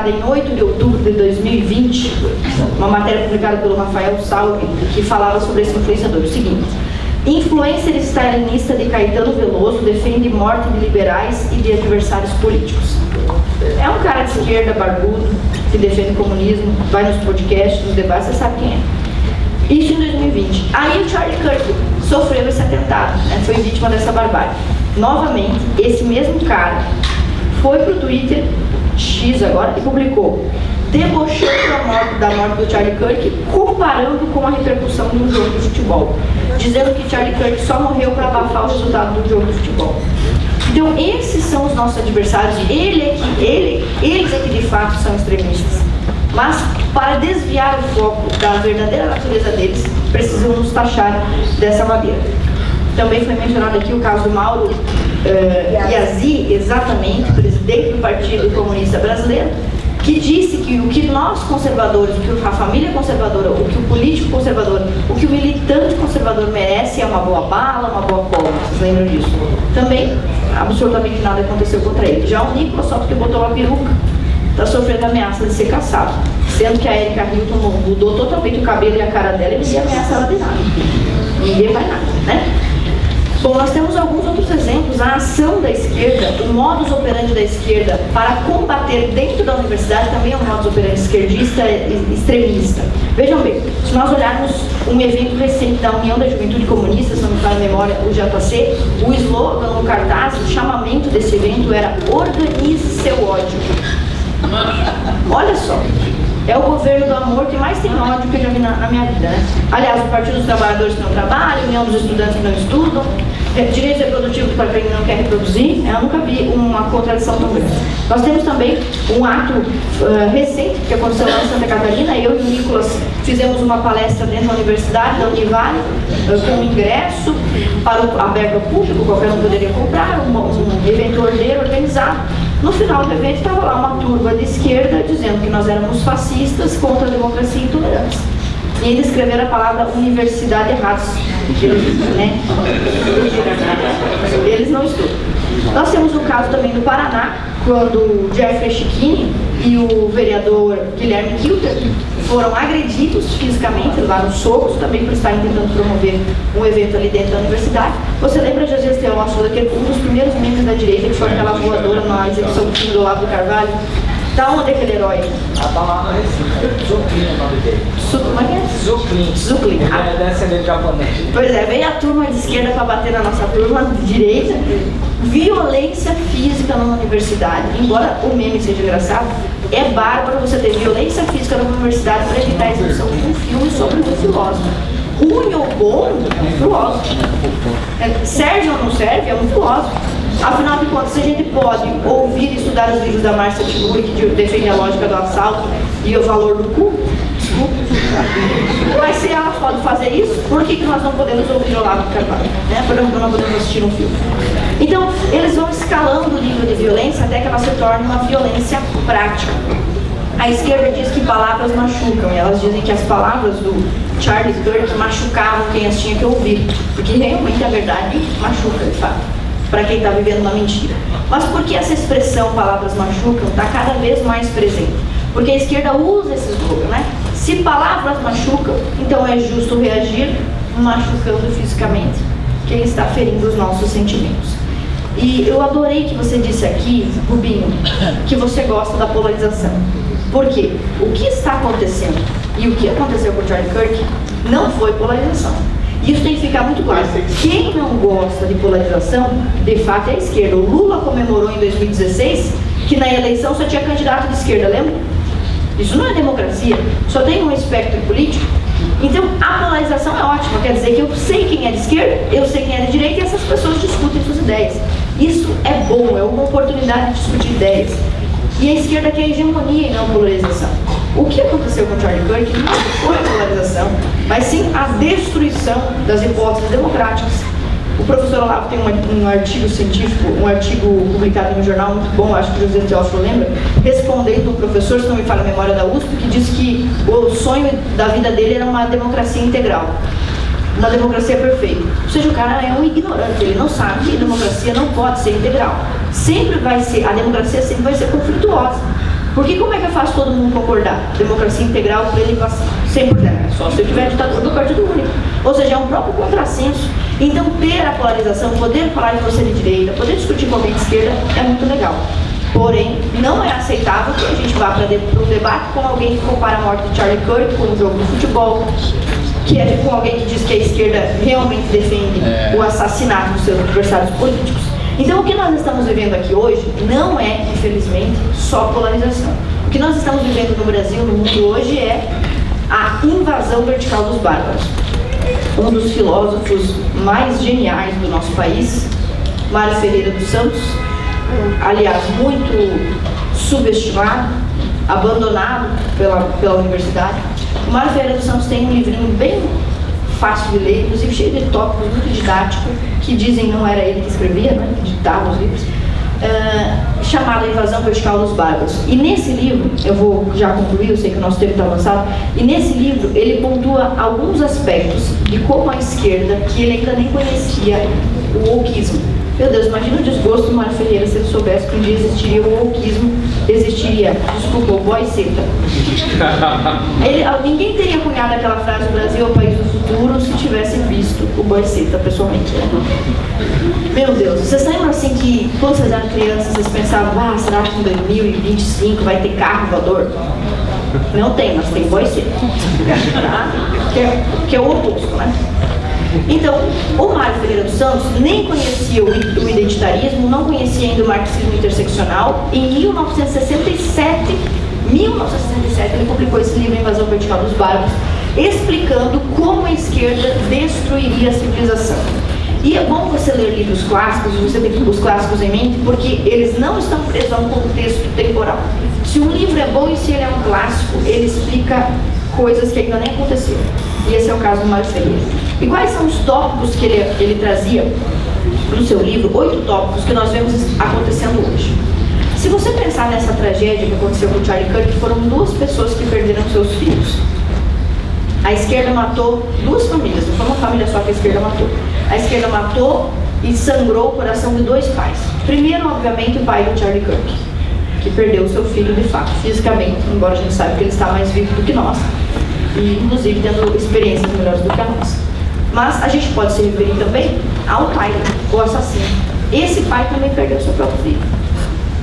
publicada em 8 de outubro de 2020, uma matéria publicada pelo Rafael Salve, que falava sobre esse influenciador. O seguinte: influencer stalinista de Caetano Veloso defende morte de liberais e de adversários políticos. É um cara de esquerda, barbudo, que defende o comunismo, vai nos podcasts, nos debates, você sabe quem é. Isso em 2020. Aí o Charlie Kirk sofreu esse atentado, né? Foi vítima dessa barbárie. Novamente, esse mesmo cara foi pro Twitter, X agora, e publicou, debochando da morte do Charlie Kirk, comparando com a repercussão de um jogo de futebol, dizendo que Charlie Kirk só morreu para abafar o resultado do jogo de futebol. Então, esses são os nossos adversários, eles é que de fato são extremistas. Mas, para desviar o foco da verdadeira natureza deles, precisam nos taxar dessa maneira. Também foi mencionado aqui o caso do Mauro Yazzi, exatamente, presidente do Partido Comunista Brasileiro, que disse que o que nós conservadores, o que a família conservadora, o que o político conservador, o que o militante conservador merece é uma boa bala, uma boa cola. Vocês lembram disso? Também, absolutamente nada aconteceu contra ele. Já o Nicolas, só porque botou uma peruca, está sofrendo ameaça de ser caçado, sendo que a Erika Hilton mudou totalmente o cabelo e a cara dela e ninguém ameaça ela de nada. Ninguém vai nada, né? Bom, nós temos alguns outros exemplos. A ação da esquerda, o modus operandi da esquerda para combater dentro da universidade também é um modus operandi esquerdista e extremista. Vejam bem, se nós olharmos um evento recente da União da Juventude Comunista, se não me falha a memória, o JC, o slogan no cartaz, o chamamento desse evento era "Organize seu ódio". Olha só, é o governo do amor que mais tem ódio que eu já vi na minha vida, né? Aliás, o Partido dos Trabalhadores que não trabalha, a União dos Estudantes que não estudam, direitos reprodutivos para quem não quer reproduzir. Eu nunca vi uma contradição tão grande. Nós temos também um ato recente que aconteceu lá em Santa Catarina. Eu e o Nicolas fizemos uma palestra dentro da universidade, da Univale, com ingresso aberto ao público, qualquer um poderia comprar, um evento ordeiro organizado. No final do evento estava lá uma turba de esquerda dizendo que nós éramos fascistas contra a democracia e intolerância. E eles escreveram a palavra universidade errada, né? Eles não estudam. Nós temos um caso também no Paraná, quando o Jeffrey Chiquini e o vereador Guilherme Kilter foram agredidos fisicamente, levaram socos também por estarem tentando promover um evento ali dentro da universidade. Você lembra de José Esteban Souza, que um dos primeiros membros da direita que foi aquela voadora na execução do filme do Olavo de Carvalho? Da onde é aquele herói? A palavra é Zuclin, o nome dele. Como é que é? Zuclin. Zuclin. Ele é descendente japonês. Pois é, veio a turma de esquerda para bater na nossa turma de direita. Violência física numa universidade. Embora o meme seja engraçado, é bárbaro você ter violência física numa universidade para evitar a exibição de um filme sobre um filósofo. Ruim ou bom, é um filósofo. Serve ou não serve, é um filósofo. Afinal de contas, se a gente pode ouvir e estudar os livros da Márcia Tiburi, que defende a lógica do assalto e o valor do cu, mas se ela pode fazer isso, por que nós não podemos ouvir o Olavo de Carvalho? Né? Por que não podemos assistir um filme? Então, eles vão escalando o nível de violência até que ela se torne uma violência prática. A esquerda diz que palavras machucam, e elas dizem que as palavras do Charlie Kirk machucavam quem as tinha que ouvir, porque realmente a verdade machuca, de fato, para quem está vivendo uma mentira. Mas por que essa expressão palavras machucam está cada vez mais presente? Porque a esquerda usa esse slogan, né? Se palavras machucam, então é justo reagir machucando fisicamente quem está ferindo os nossos sentimentos. E eu adorei que você disse aqui, Rubinho, que você gosta da polarização. Por quê? O que está acontecendo e o que aconteceu com o Charlie Kirk não foi polarização. Isso tem que ficar muito claro. Quem não gosta de polarização, de fato, é a esquerda. O Lula comemorou em 2016 que na eleição só tinha candidato de esquerda, lembra? Isso não é democracia, só tem um espectro político. Então, a polarização é ótima, quer dizer que eu sei quem é de esquerda, eu sei quem é de direita e essas pessoas discutem suas ideias. Isso é bom, é uma oportunidade de discutir ideias. E a esquerda quer hegemonia e não polarização. O que aconteceu com Charlie Kirk não foi a polarização, mas sim a destruição das hipóteses democráticas. O professor Olavo tem um artigo científico, um artigo publicado em um jornal muito bom, acho que o José Teófilo lembra, respondendo ao professor, se não me falha a memória da USP, que disse que o sonho da vida dele era uma democracia integral, uma democracia perfeita. Ou seja, o cara é um ignorante, ele não sabe que a democracia não pode ser integral. Sempre vai ser, a democracia sempre vai ser conflituosa. Porque como é que eu faço todo mundo concordar? Democracia integral, plena e pacífica. 100%. Só se eu tiver ditadura do partido único. Ou seja, é um próprio contrassenso. Então, ter a polarização, poder falar de você de direita, poder discutir com alguém de esquerda é muito legal. Porém, não é aceitável que a gente vá para um debate com alguém que compara a morte de Charlie Kirk com um jogo de futebol, que é com alguém que diz que a esquerda realmente defende o assassinato dos seus adversários políticos. Então, o que nós estamos vivendo aqui hoje não é, infelizmente, só polarização. O que nós estamos vivendo no Brasil, no mundo hoje, é a invasão vertical dos bárbaros. Um dos filósofos mais geniais do nosso país, Mário Ferreira dos Santos, aliás, muito subestimado, abandonado pela universidade. O Mário Ferreira dos Santos tem um livrinho bem fácil de ler, inclusive cheio de tópicos, muito didático, que dizem não era ele que escrevia, né, que ditava os livros, chamado A Invasão Vertical dos Bárbaros. E nesse livro, eu vou já concluir, eu sei que o nosso tempo está avançado, e nesse livro ele pontua alguns aspectos de como a esquerda, que ele ainda nem conhecia, o wokeismo. Meu Deus, imagina o desgosto do Mário Ferreira se ele soubesse que um dia existiria o wokeismo, existiria, desculpa, o boy seta. Ninguém teria cunhado aquela frase, o Brasil é o país do futuro, se tivesse visto o boy seta pessoalmente. Meu Deus, vocês lembram assim que quando vocês eram crianças, vocês pensavam, será que em 2025 vai ter carro voador? Não tem, mas tem boy seta. Tá? Que é o oposto, né? Então, o Mário Ferreira dos Santos nem conhecia o identitarismo, não conhecia ainda o marxismo interseccional. Em 1967, ele publicou esse livro, Invasão Vertical dos Bárbaros, explicando como a esquerda destruiria a civilização. E é bom você ler livros clássicos, você tem os clássicos em mente, porque eles não estão presos a um contexto temporal. Se um livro é bom e se ele é um clássico, ele explica coisas que ainda nem aconteceram. E esse é o caso do Mário Ferreira. E quais são os tópicos que ele trazia no seu livro? 8 tópicos que nós vemos acontecendo hoje. Se você pensar nessa tragédia que aconteceu com o Charlie Kirk, foram 2 pessoas que perderam seus filhos. A esquerda matou 2 famílias, não foi uma família só que a esquerda matou. A esquerda matou e sangrou o coração de 2 pais. Primeiro, obviamente, o pai do Charlie Kirk, que perdeu o seu filho de fato, fisicamente, embora a gente saiba que ele está mais vivo do que nós, e inclusive tendo experiências melhores do que a nossa. Mas a gente pode se referir também ao pai, o assassino. Esse pai também perdeu seu próprio filho.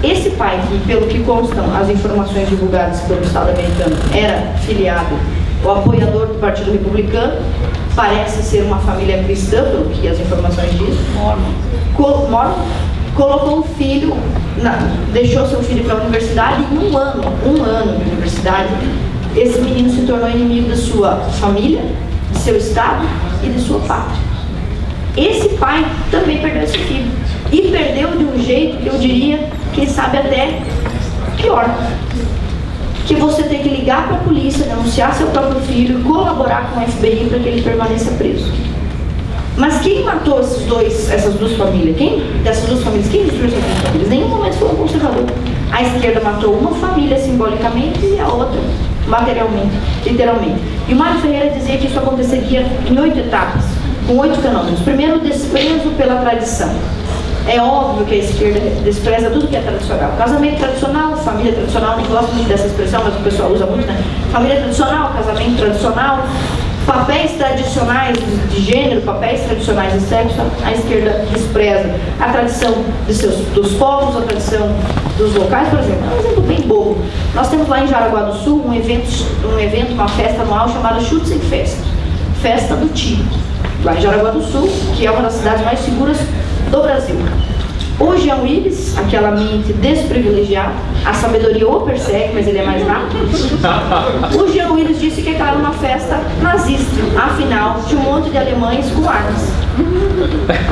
Esse pai, que pelo que constam as informações divulgadas pelo Estado americano, era filiado ou apoiador do Partido Republicano, parece ser uma família cristã, pelo que as informações dizem, Mormon, colocou o filho, deixou seu filho para a universidade e em um ano de universidade, esse menino se tornou inimigo da sua família, de seu estado e de sua pátria. Esse pai também perdeu esse filho. E perdeu de um jeito, eu diria, quem sabe até pior. Que você tem que ligar para a polícia, denunciar seu próprio filho e colaborar com o FBI para que ele permaneça preso. Mas quem matou essas duas famílias? Quem destruiu essas duas famílias? Em nenhum momento foi um conservador. A esquerda matou uma família simbolicamente e a outra materialmente, literalmente. E o Mário Ferreira dizia que isso aconteceria em 8 etapas, com 8 fenômenos. Primeiro, o desprezo pela tradição. É óbvio que a esquerda despreza tudo que é tradicional. Casamento tradicional, família tradicional, nem gosto muito dessa expressão, mas o pessoal usa muito, né? Família tradicional, casamento tradicional, papéis tradicionais de gênero, papéis tradicionais de sexo, a esquerda despreza a tradição dos povos, a tradição dos locais. Por exemplo, um exemplo bem bobo. Nós temos lá em Jaraguá do Sul um evento, uma festa anual chamada Schützenfest, Festa do Tiro, lá em Jaraguá do Sul, que é uma das cidades mais seguras do Brasil. O Jean Willis, aquela mente desprivilegiada, a sabedoria o persegue, mas ele é mais rápido. O Jean Willis disse que aquela era uma festa nazista, afinal, tinha um monte de alemães com armas.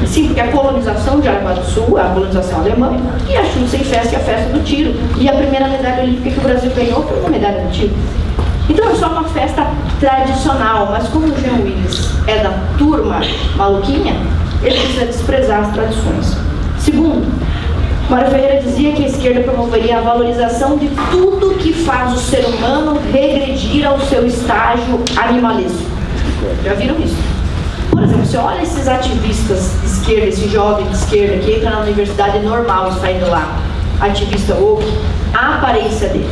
Sim, porque a colonização de Jaraguá do Sul é a colonização alemã, e a Schützenfest é a festa do tiro. E a primeira medalha olímpica que o Brasil ganhou foi uma medalha do tiro. Então é só uma festa tradicional, mas como o Jean Willis é da turma maluquinha, ele precisa desprezar as tradições. Segundo, Mário Ferreira dizia que a esquerda promoveria a valorização de tudo que faz o ser humano regredir ao seu estágio animalesco. Já viram isso? Por exemplo, você olha esses ativistas de esquerda, esse jovem de esquerda que entra na universidade normal e sai de lá, ativista woke, a aparência dele.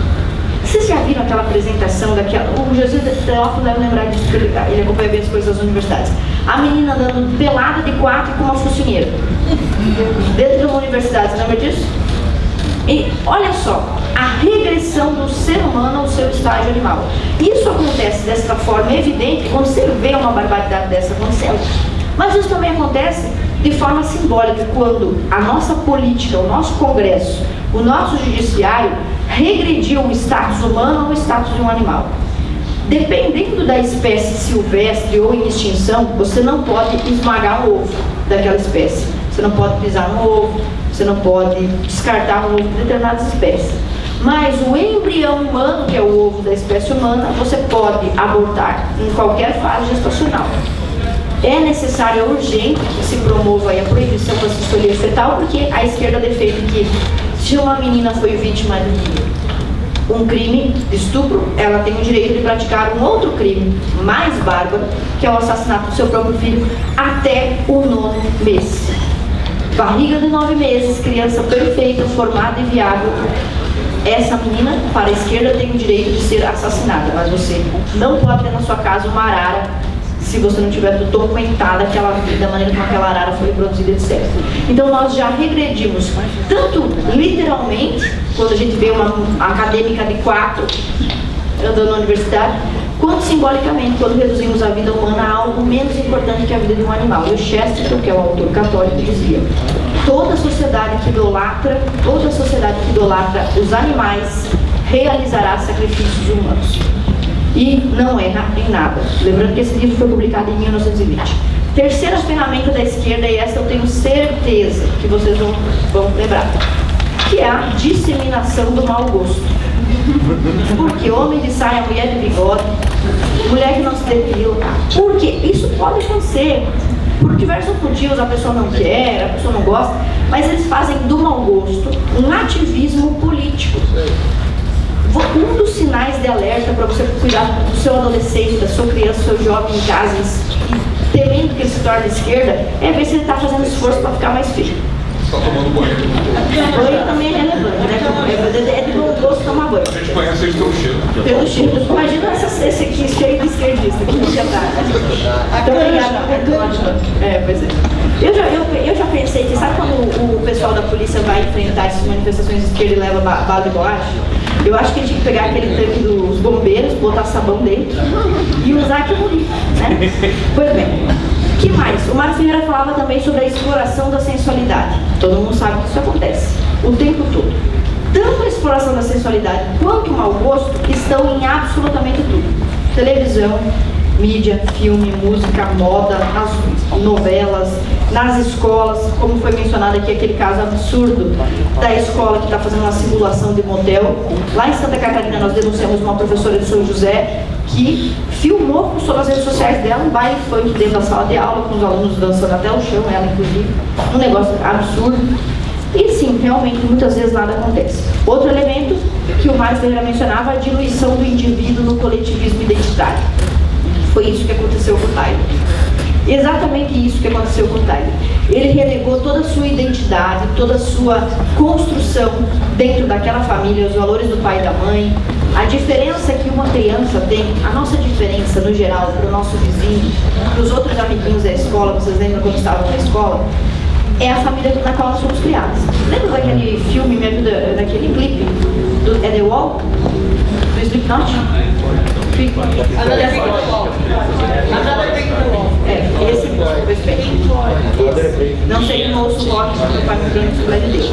viram aquela apresentação daquela... O Jesus Teófilo deve lembrar disso, porque ele acompanha bem as coisas das universidades. A menina andando pelada de 4 com uma focinheira. Dentro de uma universidade, você lembra disso? E olha só, a regressão do ser humano ao seu estágio animal. Isso acontece dessa forma evidente quando você vê uma barbaridade dessa acontecendo. Mas isso também acontece de forma simbólica quando a nossa política, o nosso Congresso, o nosso judiciário regrediu o status humano ao status de um animal. Dependendo da espécie silvestre ou em extinção, você não pode esmagar um ovo daquela espécie. Você não pode pisar no ovo, você não pode descartar um ovo de determinadas espécies. Mas o embrião humano, que é o ovo da espécie humana, você pode abortar em qualquer fase gestacional. É necessário, é urgente que se promova a proibição da assessoria fetal, porque a esquerda defende que se uma menina foi vítima de um crime de estupro, ela tem o direito de praticar um outro crime mais bárbaro, que é o assassinato do seu próprio filho, até o 9º mês. Barriga de 9 meses, criança perfeita, formada e viável. Essa menina, para a esquerda, tem o direito de ser assassinada, mas você não pode ter na sua casa uma arara se você não tiver documentada da maneira como aquela arara foi reproduzida, etc. Então nós já regredimos, tanto literalmente, quando a gente vê uma acadêmica de 4 andando na universidade, quanto simbolicamente, quando reduzimos a vida humana a algo menos importante que a vida de um animal. E o Chesterton, que é o autor católico, dizia: toda sociedade que idolatra os animais realizará sacrifícios humanos. E não erra em nada. Lembrando que esse livro foi publicado em 1920. Terceira ferramenta da esquerda, e essa eu tenho certeza que vocês vão lembrar, que é a disseminação do mau gosto. Porque homem de saia, mulher de bigode, mulher que não se depila. Porque isso pode acontecer por diversos motivos. A pessoa não quer, a pessoa não gosta, mas eles fazem do mau gosto um ativismo político. Um dos sinais de alerta para você cuidar do seu adolescente, da sua criança, do seu jovem em casa, temendo que ele se torne de esquerda, é ver se ele está fazendo esforço para ficar mais feio. Está tomando banho. Banho também é relevante, né? É de bom gosto tomar banho. A gente conhece eles pelo cheiro. Pelo cheiro. Imagina esse aqui cheio de esquerdista, que não já tá. Muito obrigada. Pois é. Eu já pensei que, sabe quando o pessoal da polícia vai enfrentar essas manifestações de esquerda e leva bala de borracha? Eu acho que a gente tinha que pegar aquele tanque dos bombeiros, botar sabão dentro e usar aquilo ali, né? Pois bem, o que mais? O Mário Ferreira falava também sobre a exploração da sensualidade. Todo mundo sabe que isso acontece o tempo todo. Tanto a exploração da sensualidade quanto o mau gosto estão em absolutamente tudo. Televisão, mídia, filme, música, moda, nas novelas, nas escolas, como foi mencionado aqui aquele caso absurdo da escola que está fazendo uma simulação de motel. Lá em Santa Catarina nós denunciamos uma professora de São José que filmou nas redes sociais dela um baile funk dentro da sala de aula, com os alunos dançando até o chão, ela inclusive, um negócio absurdo. E sim, realmente muitas vezes nada acontece. Outro elemento que o Mário Ferreira mencionava, a diluição do indivíduo no coletivismo identitário. Foi isso que aconteceu com o Tyler. Exatamente isso que aconteceu com o Tyler. Ele relegou toda a sua identidade, toda a sua construção dentro daquela família, os valores do pai e da mãe, a diferença que uma criança tem, a nossa diferença no geral para o nosso vizinho, para os outros amiguinhos da escola, vocês lembram quando estavam na escola? É a família na qual nós fomos criados. Lembra daquele filme, me ajuda, daquele clipe do The Wall? Do Slipknot? Esse respeito. Não sei que ouço o rock, porque o pai me tem disciplina de Deus.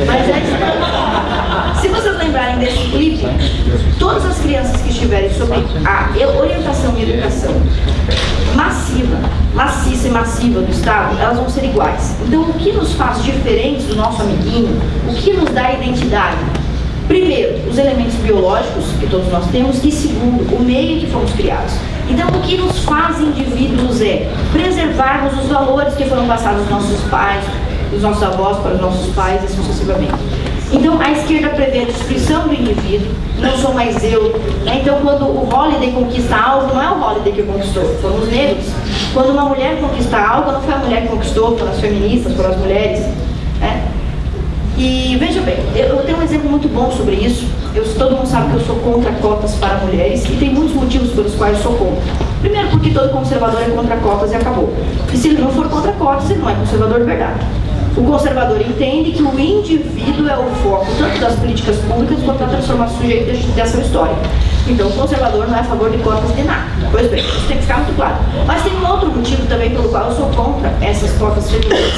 Mas se vocês lembrarem desse clipe, todas as crianças que estiverem sob a orientação e educação maciça e massiva do Estado, elas vão ser iguais. Então, o que nos faz diferentes do nosso amiguinho, o que nos dá identidade? Primeiro, os elementos biológicos que todos nós temos, e segundo, o meio em que fomos criados. Então, o que nos faz indivíduos é preservarmos os valores que foram passados dos nossos pais, dos nossos avós para os nossos pais e sucessivamente. Então, a esquerda prevê a destruição do indivíduo, não sou mais eu. Né? Então, quando o Holiday conquista algo, não é o Holiday que conquistou, foram os negros. Quando uma mulher conquista algo, não foi a mulher que conquistou, foram as feministas, foram as mulheres. Né? E veja bem, eu tenho um exemplo muito bom sobre isso. Todo mundo sabe que eu sou contra cotas para mulheres e tem muitos motivos pelos quais eu sou contra. Primeiro, porque todo conservador é contra cotas e acabou. E se ele não for contra cotas, ele não é conservador de verdade. O conservador entende que o indivíduo é o foco tanto das políticas públicas quanto da transformação do sujeito dessa história. Então, o conservador não é a favor de cotas de nada. Pois bem, isso tem que ficar muito claro. Mas tem um outro motivo também pelo qual eu sou contra essas cotas femininas.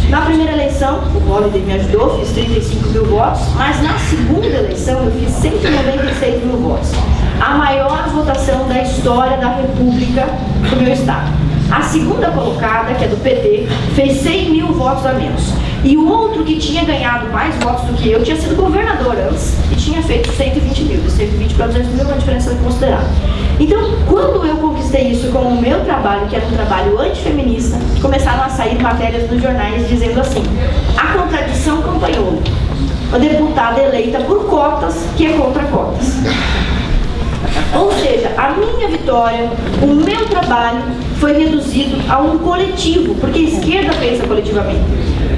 Na primeira eleição, o Holiday me ajudou, fiz 35 mil votos, mas na segunda eleição eu fiz 196 mil votos. A maior votação da história da República do meu estado. A segunda colocada, que é do PT, fez 100 mil votos a menos. E o outro que tinha ganhado mais votos do que eu tinha sido governador antes e tinha feito 120 mil. De 120 para 200 mil é uma diferença considerável. Então, quando eu conquistei isso com o meu trabalho, que era um trabalho antifeminista, começaram a sair matérias nos jornais dizendo assim: a contradição acompanhou a deputada eleita por cotas que é contra cotas. Ou seja, a minha vitória, o meu trabalho foi reduzido a um coletivo, porque a esquerda pensa coletivamente.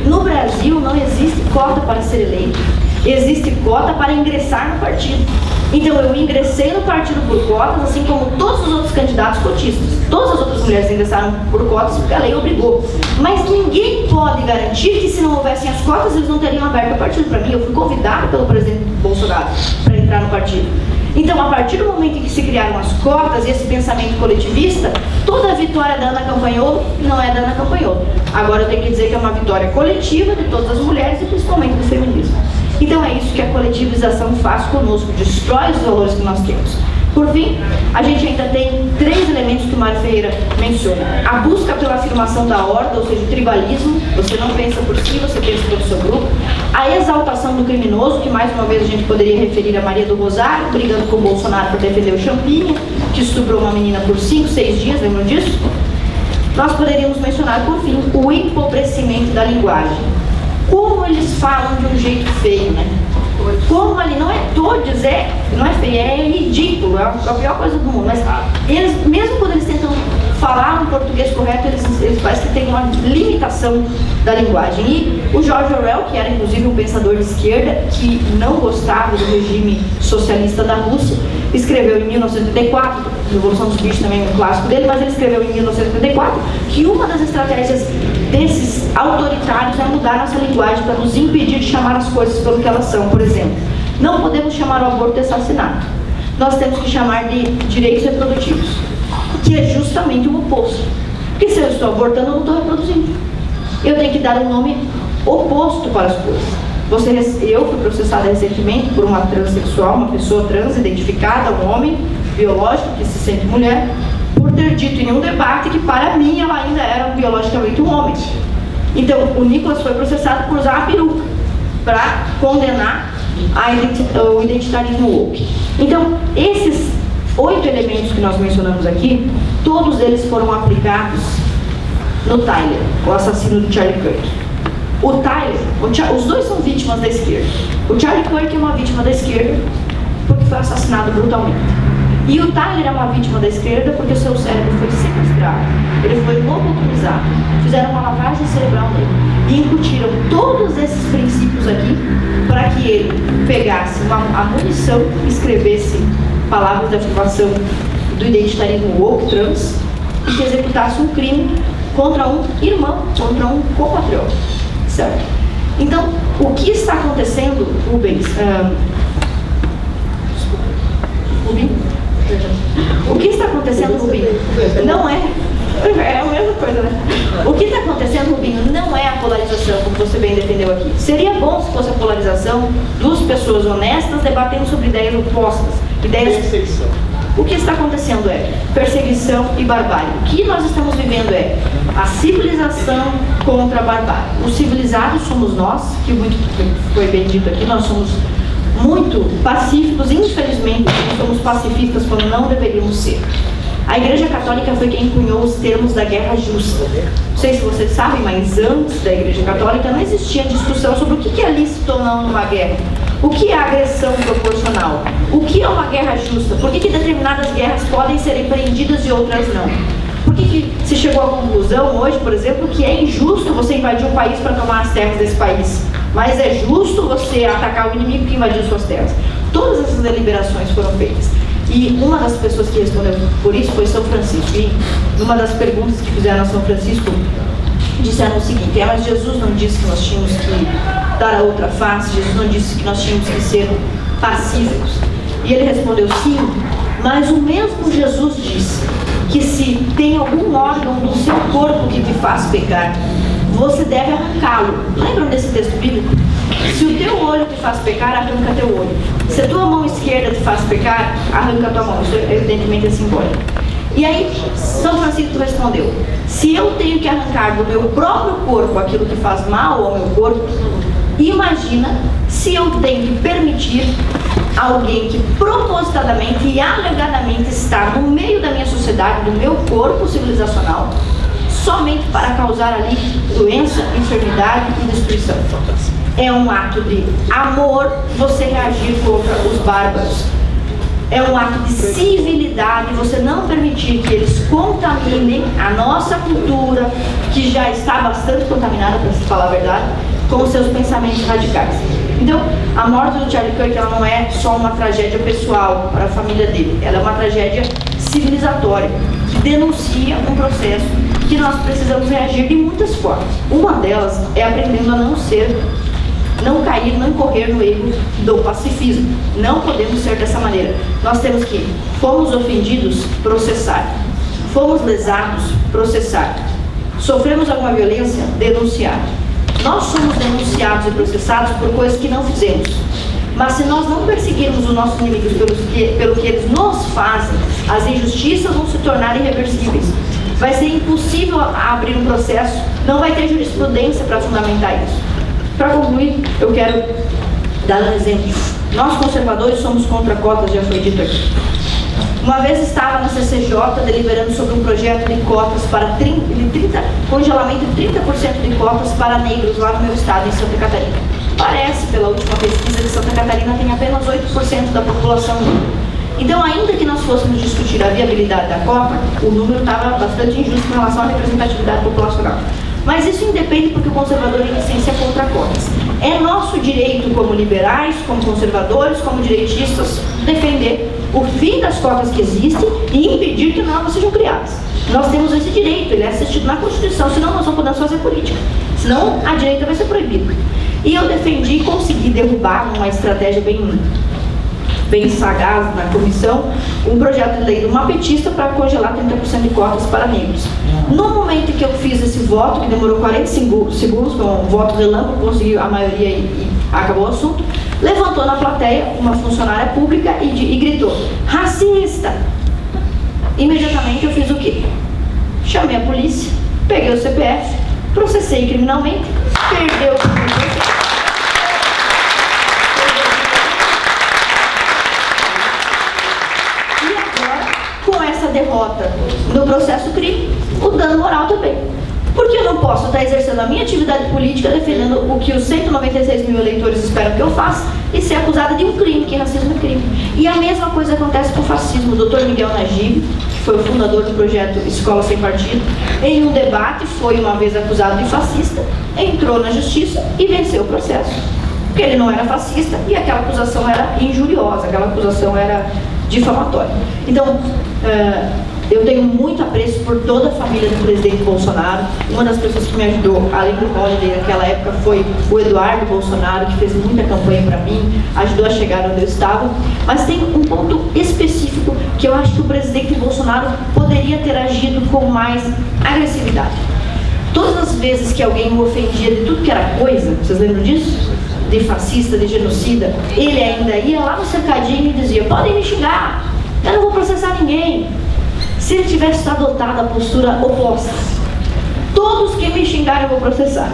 No Brasil não existe cota para ser eleito, existe cota para ingressar no partido. Então eu ingressei no partido por cotas, assim como todos os outros candidatos cotistas. Todas as outras mulheres ingressaram por cotas porque a lei obrigou. Mas ninguém pode garantir que se não houvessem as cotas eles não teriam aberto o partido. Para mim, eu fui convidada pelo presidente Bolsonaro para entrar no partido. Então, a partir do momento em que se criaram as cotas e esse pensamento coletivista, toda a vitória da Ana Campanholo não é da Ana Campanholo. Agora eu tenho que dizer que é uma vitória coletiva de todas as mulheres e principalmente do feminismo. Então é isso que a coletivização faz conosco, destrói os valores que nós temos. Por fim, a gente ainda tem 3 elementos que o Mário Ferreira menciona. A busca pela afirmação da horda, ou seja, o tribalismo, você não pensa por si, você pensa pelo seu grupo. A exaltação do criminoso, que mais uma vez a gente poderia referir a Maria do Rosário, brigando com o Bolsonaro para defender o Champinha, que estuprou uma menina por 5, 6 dias, lembram disso? Nós poderíamos mencionar, por fim, o empobrecimento da linguagem. Como eles falam de um jeito feio, né? Como ali não é todos, não é feio, é ridículo, é a pior coisa do mundo. Mas eles, mesmo quando eles tentam falar um português correto, eles parecem que têm uma limitação da linguagem. E o George Orwell, que era inclusive um pensador de esquerda, que não gostava do regime socialista da Rússia, escreveu em 1934, Revolução dos Bichos também é um clássico dele, mas ele escreveu em 1934 que uma das estratégias desses autoritários é mudar nossa linguagem para nos impedir de chamar as coisas pelo que elas são. Por exemplo, não podemos chamar o aborto de assassinato. Nós temos que chamar de direitos reprodutivos, que é justamente o oposto. Porque se eu estou abortando, eu não estou reproduzindo. Eu tenho que dar um nome oposto para as coisas. Eu fui processada recentemente por uma transexual, uma pessoa trans identificada, um homem biológico que se sente mulher, por ter dito em um debate que para mim ela ainda era biologicamente um homem. Então o Nicolas foi processado por usar a peruca para condenar o identitarismo woke. Então esses 8 elementos que nós mencionamos aqui, todos eles foram aplicados no Tyler, o assassino de Charlie Kirk. O Tyler, os dois são vítimas da esquerda. O Charlie Kirk é uma vítima da esquerda porque foi assassinado brutalmente. E o Tyler é uma vítima da esquerda porque o seu cérebro foi sequestrado, ele foi lobotomizado, fizeram uma lavagem cerebral nele e incutiram todos esses princípios aqui para que ele pegasse a munição, escrevesse palavras de afirmação do identitarismo woke trans e que executasse um crime contra um irmão, contra um compatriota. Certo? Então, o que está acontecendo, Rubens? O que está acontecendo, Rubinho, não é a mesma coisa, né? O que está acontecendo, Rubinho, não é a polarização, como você bem defendeu aqui. Seria bom se fosse a polarização duas pessoas honestas debatendo sobre ideias opostas. Perseguição. O que está acontecendo é perseguição e barbárie. O que nós estamos vivendo é a civilização contra a barbárie. Os civilizados somos nós, que muito foi bem dito aqui, nós somos muito pacíficos, infelizmente somos pacifistas quando não deveríamos ser. A Igreja Católica foi quem cunhou os termos da guerra justa. Não sei se vocês sabem, mas antes da Igreja Católica não existia discussão sobre o que é lícito ou não numa guerra. O que é agressão proporcional? O que é uma guerra justa? Por que determinadas guerras podem ser empreendidas e outras não? Por que se chegou à conclusão hoje, por exemplo, que é injusto você invadir um país para tomar as terras desse país? mas é justo você atacar o inimigo que invadiu suas terras. Todas essas deliberações foram feitas. E uma das pessoas que respondeu por isso foi São Francisco. E numa das perguntas que fizeram a São Francisco, disseram o seguinte: mas Jesus não disse que nós tínhamos que dar a outra face, Jesus não disse que nós tínhamos que ser pacíficos. E ele respondeu: sim, mas o mesmo Jesus disse que se tem algum órgão do seu corpo que te faz pecar, você deve arrancá-lo. Lembram desse texto bíblico? Se o teu olho te faz pecar, arranca teu olho. Se a tua mão esquerda te faz pecar, arranca a tua mão. Isso evidentemente é simbólico. E aí São Francisco respondeu: se eu tenho que arrancar do meu próprio corpo aquilo que faz mal ao meu corpo, imagina se eu tenho que permitir alguém que propositadamente e alegadamente está no meio da minha sociedade, do meu corpo civilizacional, somente para causar ali doença, enfermidade e destruição. É um ato de amor você reagir contra os bárbaros. É um ato de civilidade você não permitir que eles contaminem a nossa cultura, que já está bastante contaminada, para se falar a verdade, com os seus pensamentos radicais. Então, a morte do Charlie Kirk, ela não é só uma tragédia pessoal para a família dele, ela é uma tragédia civilizatória, que denuncia um processo que nós precisamos reagir de muitas formas. Uma delas é aprendendo a não cair, não incorrer no erro do pacifismo. Não podemos ser dessa maneira. Nós temos que, fomos ofendidos, processar. Fomos lesados, processar. Sofremos alguma violência, denunciar. Nós somos denunciados e processados por coisas que não fizemos. Mas se nós não perseguirmos os nossos inimigos pelo que eles nos fazem, as injustiças vão se tornar irreversíveis. Vai ser impossível abrir um processo, não vai ter jurisprudência para fundamentar isso. Para concluir, eu quero dar um exemplo. Nós conservadores somos contra cotas, já foi dito aqui. Uma vez estava na CCJ deliberando sobre um projeto de cotas para congelamento de 30% de cotas para negros lá no meu estado, em Santa Catarina. Parece, pela última pesquisa, que Santa Catarina tem apenas 8% da população negra. Então, ainda que nós fôssemos discutir a viabilidade da cota, o número estava bastante injusto em relação à representatividade populacional. Mas isso independe, porque o conservador, em essência, é contra cotas. É nosso direito, como liberais, como conservadores, como direitistas, defender o fim das cotas que existem e impedir que novas sejam criadas. Nós temos esse direito, ele é assistido na Constituição, senão nós não podemos fazer política. Senão a direita vai ser proibida. E eu defendi e consegui derrubar, numa estratégia bem sagaz na comissão, um projeto de lei de uma petista para congelar 30% de cotas para negros. No momento que eu fiz esse voto, que demorou 40 segundos, com um voto relâmpago, consegui a maioria e acabou o assunto, levantou na plateia uma funcionária pública e gritou: racista! Imediatamente eu fiz o quê? Chamei a polícia, peguei o CPF, processei criminalmente, perdeu o CPF. Derrota no processo crime, o dano moral também. Porque eu não posso estar exercendo a minha atividade política defendendo o que os 196 mil eleitores esperam que eu faça e ser acusada de um crime, que racismo é crime. E a mesma coisa acontece com o fascismo. O Dr. Miguel Najib, que foi o fundador do projeto Escola Sem Partido, em um debate foi uma vez acusado de fascista, entrou na justiça e venceu o processo. Porque ele não era fascista e aquela acusação era injuriosa, aquela acusação era difamatória. Então, eu tenho muito apreço por toda a família do presidente Bolsonaro. Uma das pessoas que me ajudou, além do Holiday, naquela época, foi o Eduardo Bolsonaro, que fez muita campanha para mim, ajudou a chegar onde eu estava. Mas tem um ponto específico que eu acho que o presidente Bolsonaro poderia ter agido com mais agressividade. Todas as vezes que alguém o ofendia de tudo que era coisa, vocês lembram disso? De fascista, de genocida, ele ainda ia lá no cercadinho e dizia: podem me xingar, eu não vou processar ninguém. Se ele tivesse adotado a postura oposta, todos que me xingarem eu vou processar,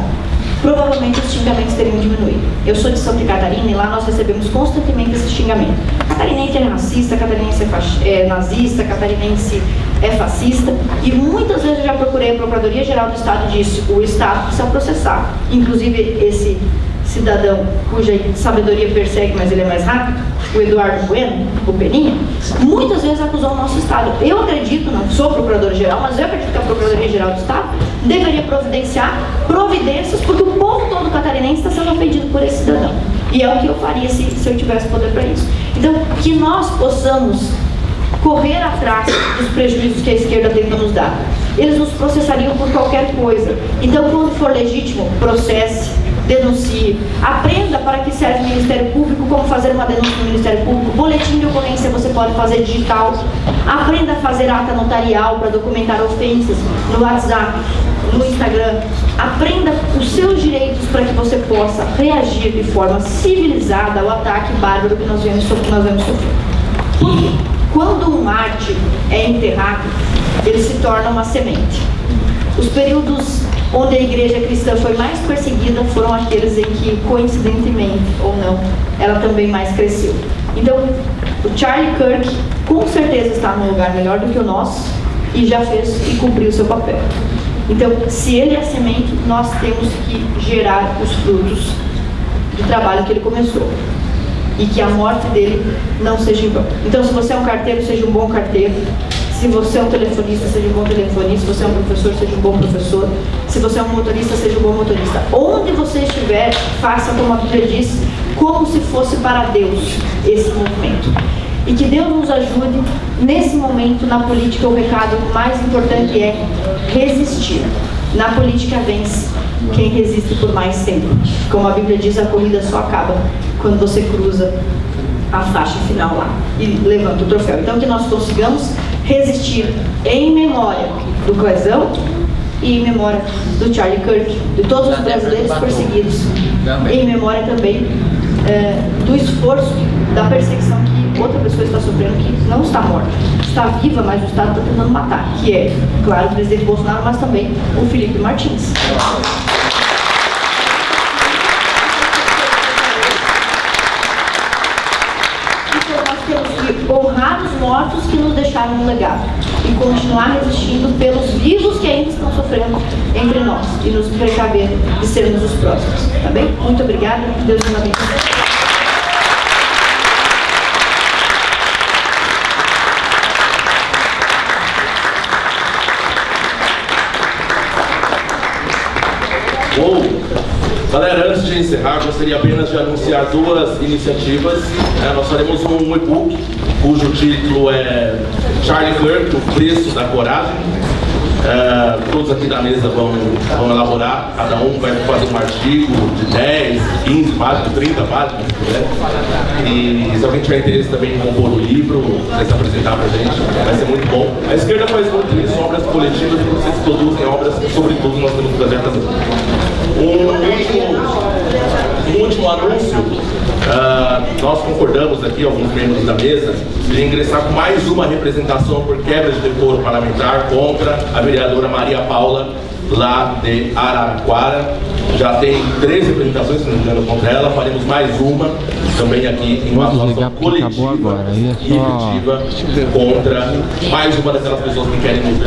provavelmente os xingamentos teriam diminuído. Eu sou de Santa Catarina e lá nós recebemos constantemente esse xingamento. Catarinense é racista, catarinense é nazista, catarinense é fascista, e muitas vezes eu já procurei a Procuradoria-Geral do Estado e disse: o Estado precisa processar. Inclusive esse cidadão cuja sabedoria persegue, mas ele é mais rápido, o Eduardo Bueno, o Peninha, muitas vezes acusou o nosso Estado. Eu acredito, não sou procurador-geral, mas eu acredito que a Procuradoria-Geral do Estado deveria providenciar providências, porque o povo todo catarinense está sendo ofendido por esse cidadão. E é o que eu faria se eu tivesse poder para isso. Então, que nós possamos correr atrás dos prejuízos que a esquerda tenta nos dar. Eles nos processariam por qualquer coisa. Então, quando for legítimo, processe, denuncie, aprenda para que serve o Ministério Público, como fazer uma denúncia no Ministério Público, boletim de ocorrência você pode fazer digital, aprenda a fazer ata notarial para documentar ofensas no WhatsApp, no Instagram, aprenda os seus direitos para que você possa reagir de forma civilizada ao ataque bárbaro que nós vemos sofrer. Porque quando um Marte é enterrado, ele se torna uma semente. Os períodos onde a igreja cristã foi mais perseguida foram aqueles em que, coincidentemente ou não, ela também mais cresceu. Então, o Charlie Kirk com certeza está num lugar melhor do que o nosso e já fez e cumpriu o seu papel. Então, se ele é a semente, nós temos que gerar os frutos do trabalho que ele começou. E que a morte dele não seja em vão. Então, se você é um carteiro, seja um bom carteiro. Se você é um telefonista, seja um bom telefonista. Se você é um professor, seja um bom professor. Se você é um motorista, seja um bom motorista. Onde você estiver, faça como a Bíblia diz, como se fosse para Deus esse movimento. E que Deus nos ajude nesse momento. Na política, o recado mais importante é resistir. Na política vence quem resiste por mais tempo. Como a Bíblia diz, a corrida só acaba quando você cruza a faixa final lá e levanta o troféu. Então, que nós consigamos resistir em memória do Clezão e em memória do Charlie Kirk, de todos os brasileiros perseguidos, em memória também do esforço, da perseguição que outra pessoa está sofrendo, que não está morta, está viva, mas o Estado está tentando matar, que é, claro, o presidente Bolsonaro, mas também o Felipe Martins. Honrar os mortos que nos deixaram um legado e continuar resistindo pelos vivos que ainda estão sofrendo entre nós e nos precaver de sermos os próximos, tá bem? Muito obrigada, Deus nos abençoe. Bom, galera, antes de encerrar, gostaria apenas de anunciar duas iniciativas. Nós faremos um e-book cujo título é Charlie Kirk, o preço da coragem. Todos aqui da mesa vão elaborar, cada um vai fazer um artigo de 10, 15 páginas, 30 páginas, né? E se alguém tiver interesse também em compor o livro, se apresentar pra gente, vai ser muito bom. A esquerda faz muito isso, obras coletivas, e vocês produzem obras, sobretudo nós temos que fazer também. Um último anúncio. Nós concordamos aqui, alguns membros da mesa, de ingressar com mais uma representação por quebra de decoro parlamentar contra a vereadora Maria Paula, lá de Araraquara. Já tem 3 representações, se não me engano, contra ela. Faremos mais uma também aqui em uma atuação coletiva e efetiva contra mais uma daquelas pessoas que querem nos